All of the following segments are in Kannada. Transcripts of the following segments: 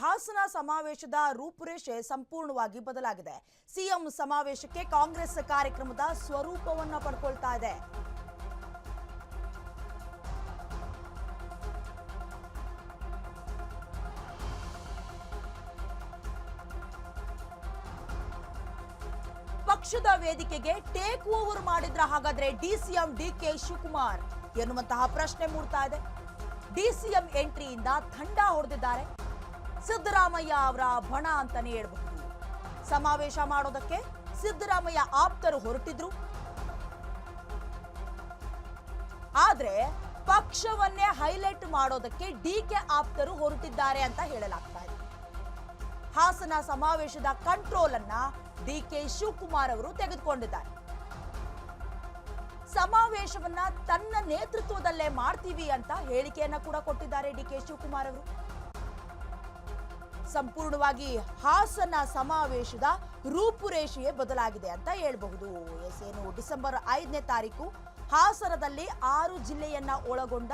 ಹಾಸನ ಸಮಾವೇಶದ ರೂಪುರೇಷೆ ಸಂಪೂರ್ಣವಾಗಿ ಬದಲಾಗಿದೆ. ಸಿಎಂ ಸಮಾವೇಶಕ್ಕೆ ಕಾಂಗ್ರೆಸ್ ಕಾರ್ಯಕ್ರಮದ ಸ್ವರೂಪವನ್ನ ಪಡ್ಕೊಳ್ತಾ ಇದೆ. ಪಕ್ಷದ ವೇದಿಕೆಗೆ ಟೇಕ್ ಓವರ್ ಮಾಡಿದ್ರ ಹಾಗಾದ್ರೆ ಡಿಸಿಎಂ ಡಿಕೆ ಶಿವಕುಮಾರ್ ಎನ್ನುವಂತಹ ಪ್ರಶ್ನೆ ಮೂಡ್ತಾ ಇದೆ. ಡಿಸಿಎಂ ಎಂಟ್ರಿಯಿಂದ ಥಂಡ ಹೊಡೆದಿದ್ದಾರೆ. ಸಿದ್ದರಾಮಯ್ಯ ಅವರ ಬಣ ಅಂತಾನೆ ಹೇಳಬಹುದು. ಸಮಾವೇಶ ಮಾಡೋದಕ್ಕೆ ಸಿದ್ದರಾಮಯ್ಯ ಆಪ್ತರು ಹೊರಟಿದ್ರು. ಆದ್ರೆ ಪಕ್ಷವನ್ನೇ ಹೈಲೈಟ್ ಮಾಡೋದಕ್ಕೆ ಡಿಕೆ ಆಪ್ತರು ಹೊರಟಿದ್ದಾರೆ ಅಂತ ಹೇಳಲಾಗ್ತಾ ಇದೆ. ಹಾಸನ ಸಮಾವೇಶದ ಕಂಟ್ರೋಲ್ ಅನ್ನ ಡಿಕೆ ಶಿವಕುಮಾರ್ ಅವರು ತೆಗೆದುಕೊಂಡಿದ್ದಾರೆ. ಸಮಾವೇಶವನ್ನ ತನ್ನ ನೇತೃತ್ವದಲ್ಲೇ ಮಾಡ್ತೀವಿ ಅಂತ ಹೇಳಿಕೆಯನ್ನ ಕೂಡ ಕೊಟ್ಟಿದ್ದಾರೆ ಡಿಕೆ ಶಿವಕುಮಾರ್ ಅವರು. ಸಂಪೂರ್ಣವಾಗಿ ಹಾಸನ ಸಮಾವೇಶದ ರೂಪುರೇಷೆಯೇ ಬದಲಾಗಿದೆ ಅಂತ ಹೇಳಬಹುದು. ಏನು ಡಿಸೆಂಬರ್ 5ನೇ ತಾರೀಕು ಹಾಸನದಲ್ಲಿ 6 ಜಿಲ್ಲೆಯನ್ನ ಒಳಗೊಂಡ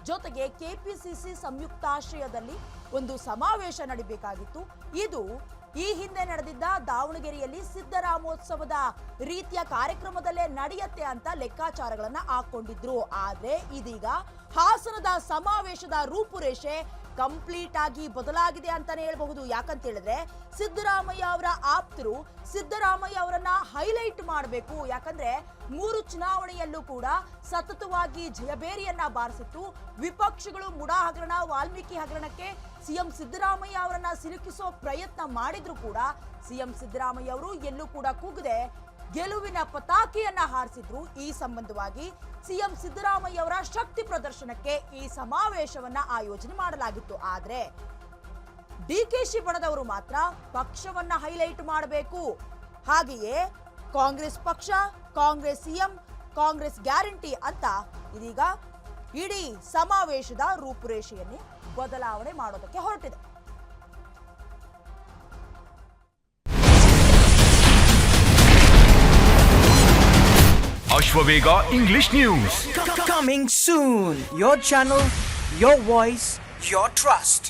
ಜೊತೆಗೆ ಕೆಪಿಸಿಸಿ ಸಂಯುಕ್ತಾಶ್ರಯದಲ್ಲಿ ಒಂದು ಸಮಾವೇಶ ನಡೀಬೇಕಾಗಿತ್ತು. ಇದು ಈ ಹಿಂದೆ ನಡೆದಿದ್ದ ದಾವಣಗೆರೆಯಲ್ಲಿ ಸಿದ್ದರಾಮೋತ್ಸವದ ರೀತಿಯ ಕಾರ್ಯಕ್ರಮದಲ್ಲೇ ನಡೆಯುತ್ತೆ ಅಂತ ಲೆಕ್ಕಾಚಾರಗಳನ್ನ ಹಾಕೊಂಡಿದ್ರು. ಆದ್ರೆ ಇದೀಗ ಹಾಸನದ ಸಮಾವೇಶದ ರೂಪುರೇಷೆ ಕಂಪ್ಲೀಟ್ ಆಗಿ ಬದಲಾಗಿದೆ ಅಂತಾನೆ ಹೇಳಬಹುದು. ಯಾಕಂತ ಹೇಳಿದ್ರೆ ಸಿದ್ದರಾಮಯ್ಯ ಅವರ ಆಪ್ತರು ಸಿದ್ದರಾಮಯ್ಯ ಅವರನ್ನ ಹೈಲೈಟ್ ಮಾಡಬೇಕು. ಯಾಕಂದ್ರೆ 3 ಚುನಾವಣೆಯಲ್ಲೂ ಕೂಡ ಸತತವಾಗಿ ಜಯಬೇರಿಯನ್ನ ಬಾರಿಸಿತ್ತು. ವಿಪಕ್ಷಗಳು ಮುಡಾ ಹಗರಣ, ವಾಲ್ಮೀಕಿ ಹಗರಣಕ್ಕೆ ಸಿಎಂ ಸಿದ್ದರಾಮಯ್ಯ ಅವರನ್ನ ಸಿಲುಕಿಸೋ ಪ್ರಯತ್ನ ಮಾಡಿದ್ರು ಕೂಡ ಸಿಎಂ ಸಿದ್ದರಾಮಯ್ಯ ಅವರು ಎಲ್ಲೂ ಕೂಡ ಕೂಗದೆ ಗೆಲುವಿನ ಪತಾಕೆಯನ್ನ ಹಾರಿಸಿದ್ರು. ಈ ಸಂಬಂಧವಾಗಿ ಸಿಎಂ ಸಿದ್ದರಾಮಯ್ಯ ಅವರ ಶಕ್ತಿ ಪ್ರದರ್ಶನಕ್ಕೆ ಈ ಸಮಾವೇಶವನ್ನ ಆಯೋಜನೆ ಮಾಡಲಾಗಿತ್ತು. ಆದ್ರೆ ಡಿಕೆಶಿ ಬಣದವರು ಮಾತ್ರ ಪಕ್ಷವನ್ನ ಹೈಲೈಟ್ ಮಾಡಬೇಕು, ಹಾಗೆಯೇ ಕಾಂಗ್ರೆಸ್ ಪಕ್ಷ, ಕಾಂಗ್ರೆಸ್ ಸಿಎಂ, ಕಾಂಗ್ರೆಸ್ ಗ್ಯಾರಂಟಿ ಅಂತ ಇದೀಗ ಇಡೀ ಸಮಾವೇಶದ ರೂಪುರೇಷೆಯನ್ನೇ ಬದಲಾವಣೆ ಮಾಡೋದಕ್ಕೆ ಹೊರಟಿದೆ. Ashwavega English News. Coming soon. Your channel, your voice, your trust.